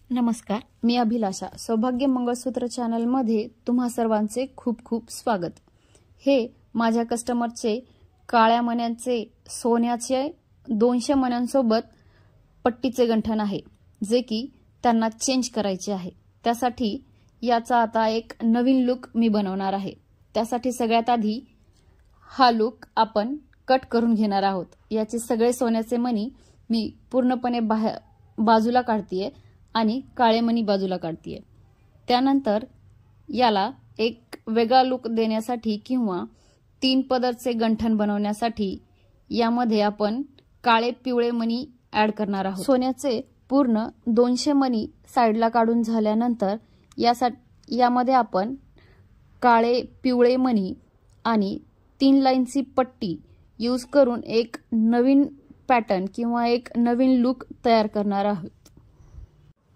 नमस्कार, मी अभिलाषा. सौभाग्य मंगळसूत्र चॅनलमध्ये तुम्हा सर्वांचे खूप खूप स्वागत. हे माझ्या कस्टमरचे काळ्या मण्यांचे सोन्याचे 200 मण्यांसोबत पट्टीचे गंठण आहे, जे की त्यांना चेंज करायचे आहे. त्यासाठी याचा आता एक नवीन लुक मी बनवणार आहे. त्यासाठी सगळ्यात आधी हा लुक आपण कट करून घेणार आहोत. याचे सगळे सोन्याचे मणी मी पूर्णपणे बाजूला काढतेय आणि काळे मणी बाजूला काढतेय. त्यानंतर याला एक वेगळा लुक देण्यासाठी किंवा 3 पदरचे गंठण बनवण्यासाठी यामध्ये आपण काळे पिवळे मणी ऍड करणार आहोत. सोन्याचे पूर्ण 200 मणी साइडला काढून झाल्यानंतर यामध्ये आपण काळे पिवळे मणी आणि 3 लाईनची पट्टी यूज करून एक नवीन पॅटर्न किंवा एक नवीन लुक तयार करणार आहोत.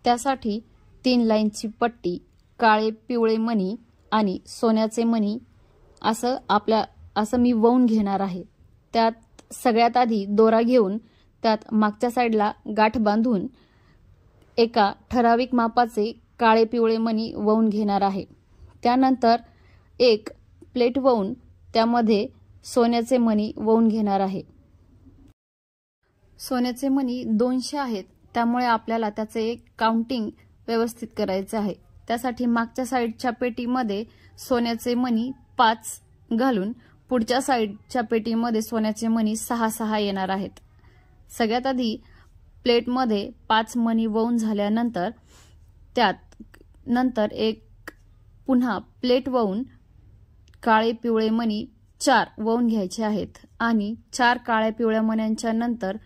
त्यासाठी 3 लाईनची पट्टी, काळे पिवळे मणी आणि सोन्याचे मणी असं मी वळून घेणार आहे. त्यात सगळ्यात आधी दोरा घेऊन त्यात मागच्या साइडला गाठ बांधून एका ठराविक मापाचे काळे पिवळे मणी वळून घेणार आहे. त्यानंतर एक प्लेट वळून त्यामध्ये सोन्याचे मणी वळून घेणार आहे. सोन्याचे मणी 200 आहेत, त्यामुळे आपल्याला त्याचे एक काउंटिंग व्यवस्थित करायचे आहे. त्यासाठी मागच्या साइडच्या पेटीमध्ये सोन्याचे मणी 5 घालून पुढच्या साइडच्या पेटीमध्ये सोन्याचे मणी 6 येणार आहेत. सगळ्यात आधी प्लेटमध्ये 5 मणी वळून झाल्यानंतर त्यात एक पुन्हा प्लेट वळून काळे पिवळे मणी 4 वळून घ्यायचे आहेत आणि 4 काळ्या पिवळ्या मण्यांच्या नंतर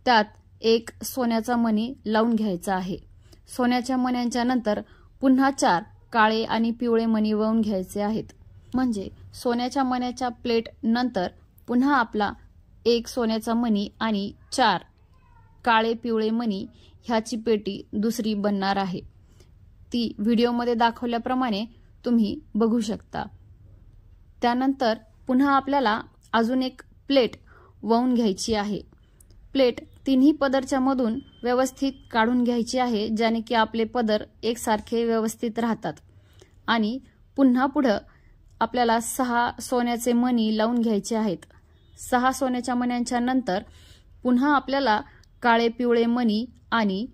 त्यात एक सोन्याचा मणी लावून घ्यायचा आहे. सोन्याच्या मण्यांच्या नंतर पुन्हा 4 काळे आणि पिवळे मणी वळून घ्यायचे आहेत. म्हणजे सोन्याच्या मण्याच्या प्लेट नंतर पुन्हा आपला एक सोन्याचा मणी आणि 4 काळे पिवळे मणी ह्याची पेटी दुसरी बनणार आहे. ती व्हिडिओमध्ये दाखवल्याप्रमाणे तुम्ही बघू शकता. त्यानंतर पुन्हा आपल्याला अजून एक प्लेट वळून घ्यायची आहे. प्लेट तिन्ही पदरच्या मधून व्यवस्थित काढून घ्यायची आहे, ज्याने की आपले पदर एकसारखे व्यवस्थित राहतात. आणि पुन्हा पुढे आपल्याला 6 सोन्याचे मणी लावून घ्यायचे आहेत. 6 सोन्याच्या मण्यांच्या नंतर पुन्हा आपल्याला काळे पिवळे मणी आणि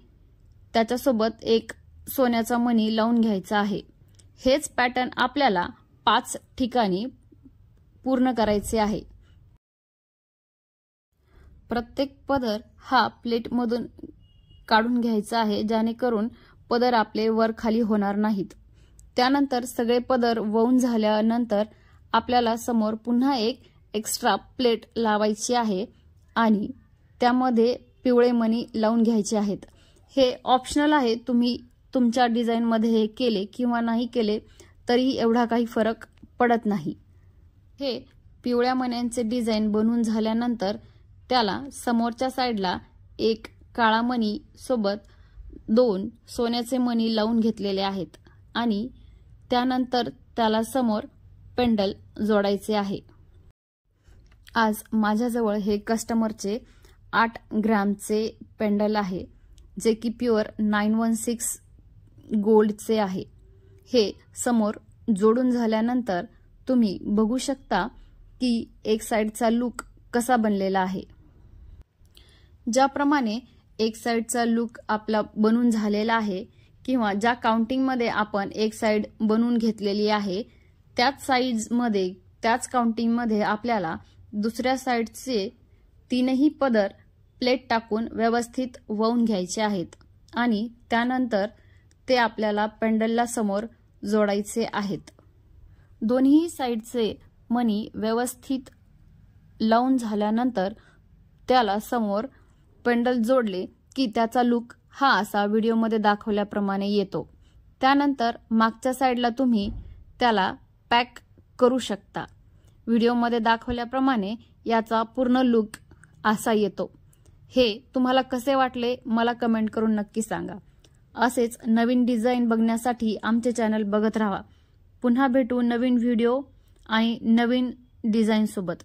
त्याच्यासोबत एक सोन्याचा मणी लावून घ्यायचा आहे. हेच पॅटर्न आपल्याला 5 ठिकाणी पूर्ण करायचे आहे. प्रत्येक पदर हा प्लेटमधून काढून घ्यायचा आहे, जेणेकरून पदर आपले वर खाली होणार नाहीत. त्यानंतर सगळे पदर वळून झाल्यानंतर आपल्याला समोर पुन्हा एक एक्स्ट्रा प्लेट लावायची आहे आणि त्यामध्ये पिवळे मणी लावून घ्यायचे आहेत. हे ऑप्शनल आहे, तुम्ही तुमच्या डिझाईनमध्ये हे केले किंवा नाही केले तरी एवढा काही फरक पडत नाही. हे पिवळ्या मण्यांचे डिझाईन बनवून झाल्यानंतर त्याला समोरच्या साइडला एक काळा मणी सोबत 2 सोन्याचे मणी लावून घेतलेले आहेत आणि त्यानंतर त्याला समोर पेंडल जोडायचे आहे. आज माझ्याजवळ हे कस्टमरचे 8 ग्रॅमचे पेंडल आहे, जे की प्युअर 916 गोल्डचे आहे. हे समोर जोडून झाल्यानंतर तुम्ही बघू शकता की एक साइडचा लुक कसा बनलेला आहे. ज्याप्रमाणे एक साइडचा लुक आपला बनून झालेला आहे किंवा ज्या काउंटिंगमध्ये आपण एक साइड बनवून घेतलेली आहे त्याच काउंटिंगमध्ये आपल्याला दुसऱ्या साइडचे 3ही पदर प्लेट टाकून व्यवस्थित वळून घ्यायचे आहेत आणि त्यानंतर ते आपल्याला पेंडलला समोर जोडायचे आहेत. दोन्ही साइडचे मणी व्यवस्थित लावून झाल्यानंतर त्याला समोर पेंडल जोडले की त्याचा लुक हा असा व्हिडिओमध्ये दाखवल्याप्रमाणे येतो. त्यानंतर मागच्या साइडला तुम्ही त्याला पॅक करू शकता. व्हिडिओमध्ये दाखवल्याप्रमाणे याचा पूर्ण लुक असा येतो. हे तुम्हाला कसे वाटले मला कमेंट करून नक्की सांगा. असेच नवीन डिझाईन बघण्यासाठी आमचे चॅनल बघत राहा. पुन्हा भेटू नवीन व्हिडिओ आणि नवीन डिझाईन सोबत.